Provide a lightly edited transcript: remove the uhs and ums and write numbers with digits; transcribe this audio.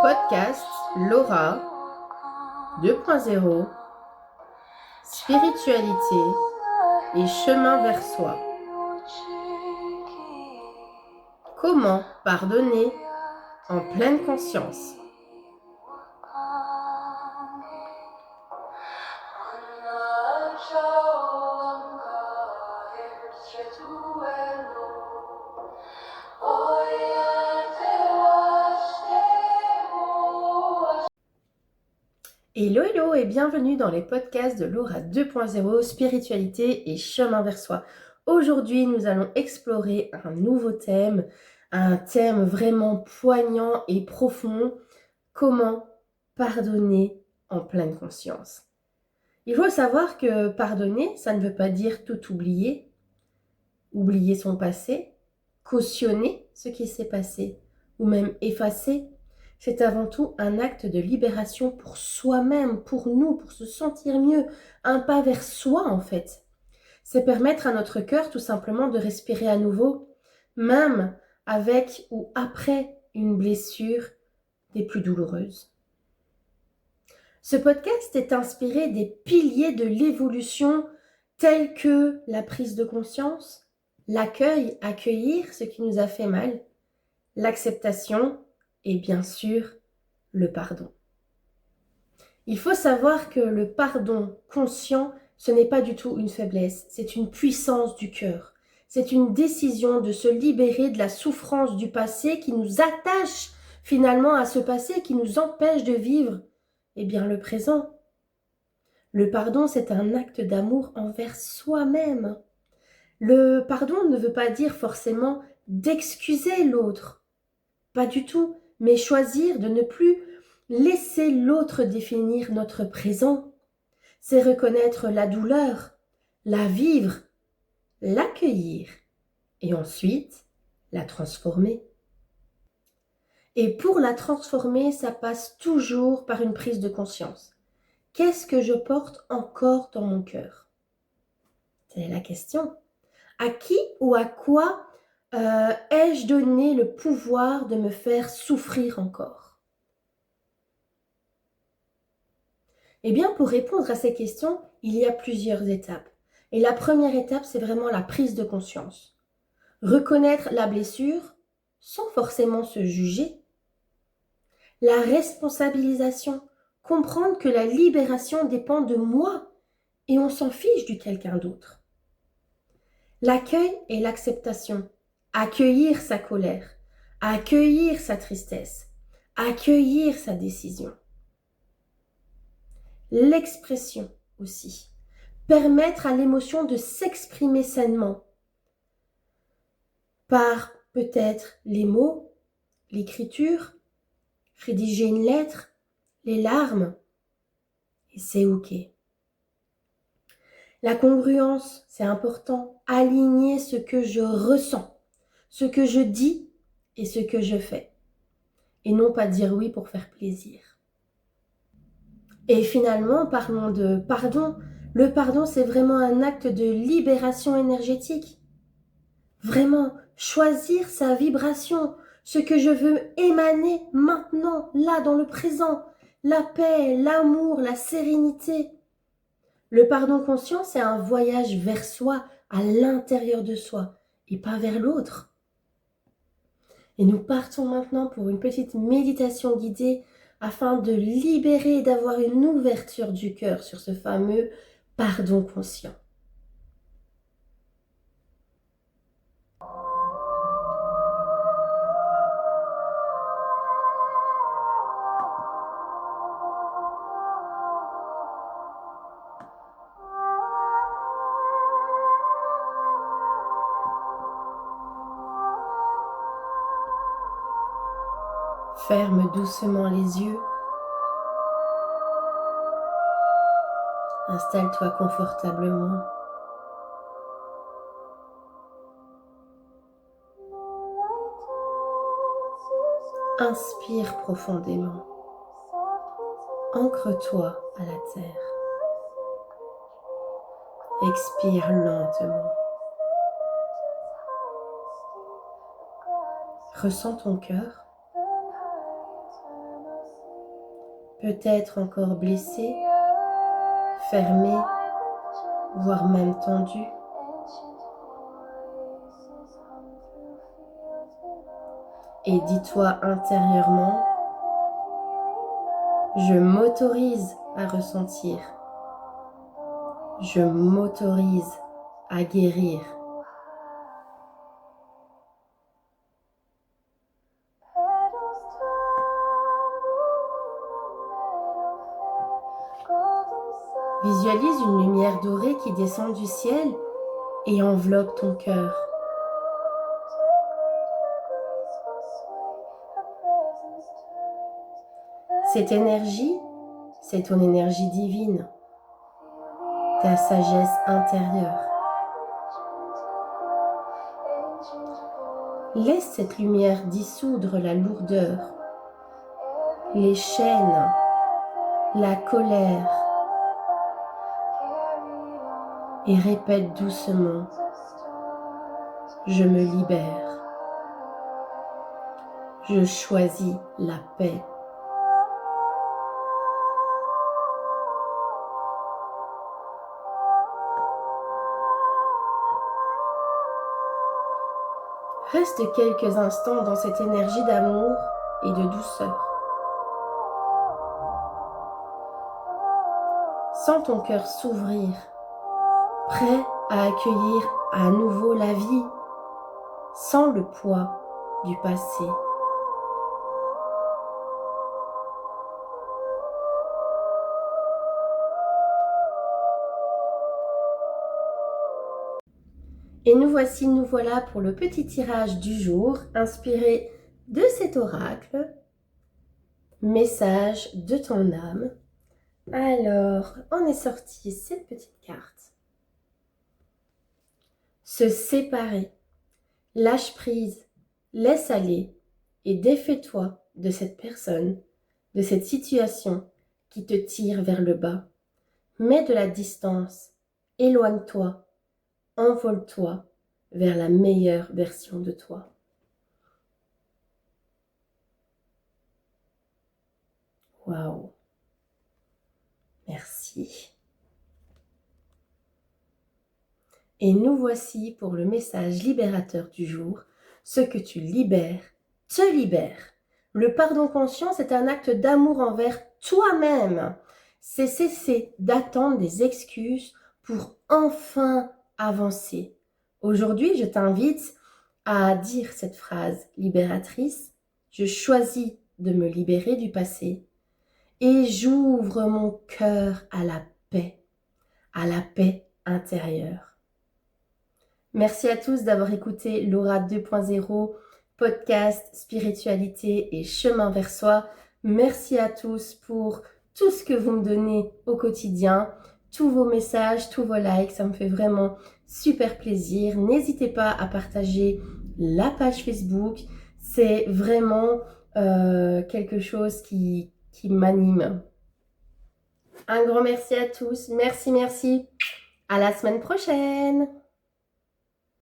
Podcast Laura 2.0 Spiritualité et chemin vers soi. Comment pardonner en pleine conscience? Hello et bienvenue dans les podcasts de Laura 2.0 Spiritualité et chemin vers soi. Aujourd'hui, nous allons explorer un nouveau thème, un thème vraiment poignant et profond. Comment pardonner en pleine conscience? Il faut savoir que pardonner, ça ne veut pas dire tout oublier, oublier son passé, cautionner ce qui s'est passé ou même effacer. C'est avant tout un acte de libération pour soi-même, pour nous, pour se sentir mieux, un pas vers soi en fait. C'est permettre à notre cœur tout simplement de respirer à nouveau, même avec ou après une blessure des plus douloureuses. Ce podcast est inspiré des piliers de l'évolution tels que la prise de conscience, l'accueil, accueillir ce qui nous a fait mal, l'acceptation et bien sûr le pardon. Il faut savoir que le pardon conscient, ce n'est pas du tout une faiblesse, c'est une puissance du cœur. C'est une décision de se libérer de la souffrance du passé qui nous attache finalement à ce passé, qui nous empêche de vivre le présent. Le pardon, c'est un acte d'amour envers soi-même. Le pardon ne veut pas dire forcément d'excuser l'autre. Pas du tout, mais choisir de ne plus laisser l'autre définir notre présent. C'est reconnaître la douleur, la vivre, l'accueillir et ensuite la transformer. Et pour la transformer, ça passe toujours par une prise de conscience. Qu'est-ce que je porte encore dans mon cœur? C'est la question. À qui ou à quoi ai-je donné le pouvoir de me faire souffrir encore? Eh bien, pour répondre à ces questions, il y a plusieurs étapes. Et la première étape, c'est vraiment la prise de conscience. Reconnaître la blessure sans forcément se juger. La responsabilisation. Comprendre que la libération dépend de moi et on s'en fiche du quelqu'un d'autre. L'accueil et l'acceptation. Accueillir sa colère, accueillir sa tristesse, accueillir sa décision. L'expression aussi. Permettre à l'émotion de s'exprimer sainement par peut-être les mots, l'écriture, rédiger une lettre, les larmes. Et c'est OK. La congruence, c'est important. Aligner ce que je ressens, ce que je dis et ce que je fais. Et non pas dire oui pour faire plaisir. Et finalement, parlons de pardon. Le pardon, c'est vraiment un acte de libération énergétique. Vraiment, choisir sa vibration, ce que je veux émaner maintenant, là, dans le présent. La paix, l'amour, la sérénité. Le pardon conscient, c'est un voyage vers soi, à l'intérieur de soi, et pas vers l'autre. Et nous partons maintenant pour une petite méditation guidée afin de libérer et d'avoir une ouverture du cœur sur ce fameux pardon conscient. Ferme doucement les yeux. Installe-toi confortablement. Inspire profondément. Ancre-toi à la terre. Expire lentement. Ressens ton cœur. Peut-être encore blessé, fermé, voire même tendu. Et dis-toi intérieurement, je m'autorise à ressentir. Je m'autorise à guérir. Visualise une lumière dorée qui descend du ciel et enveloppe ton cœur. Cette énergie, c'est ton énergie divine, ta sagesse intérieure. Laisse cette lumière dissoudre la lourdeur, les chaînes, la colère et répète doucement, je me libère, je choisis la paix. Reste quelques instants dans cette énergie d'amour et de douceur. Sens ton cœur s'ouvrir, prêt à accueillir à nouveau la vie, sans le poids du passé. Et nous voilà pour le petit tirage du jour, inspiré de cet oracle, message de ton âme. Alors, on est sorti cette petite carte. Se séparer, lâche prise, laisse aller et défais-toi de cette personne, de cette situation qui te tire vers le bas. Mets de la distance, éloigne-toi, envole-toi vers la meilleure version de toi. Waouh! Merci. Et nous voici pour le message libérateur du jour. Ce que tu libères, te libère. Le pardon conscient, c'est un acte d'amour envers toi-même. C'est cesser d'attendre des excuses pour enfin avancer. Aujourd'hui, je t'invite à dire cette phrase libératrice. Je choisis de me libérer du passé et j'ouvre mon cœur à la paix intérieure. Merci à tous d'avoir écouté Laura 2.0, podcast spiritualité et chemin vers soi. Merci à tous pour tout ce que vous me donnez au quotidien, tous vos messages, tous vos likes, ça me fait vraiment super plaisir. N'hésitez pas à partager la page Facebook, c'est vraiment quelque chose qui m'anime. Un grand merci à tous, merci. À la semaine prochaine.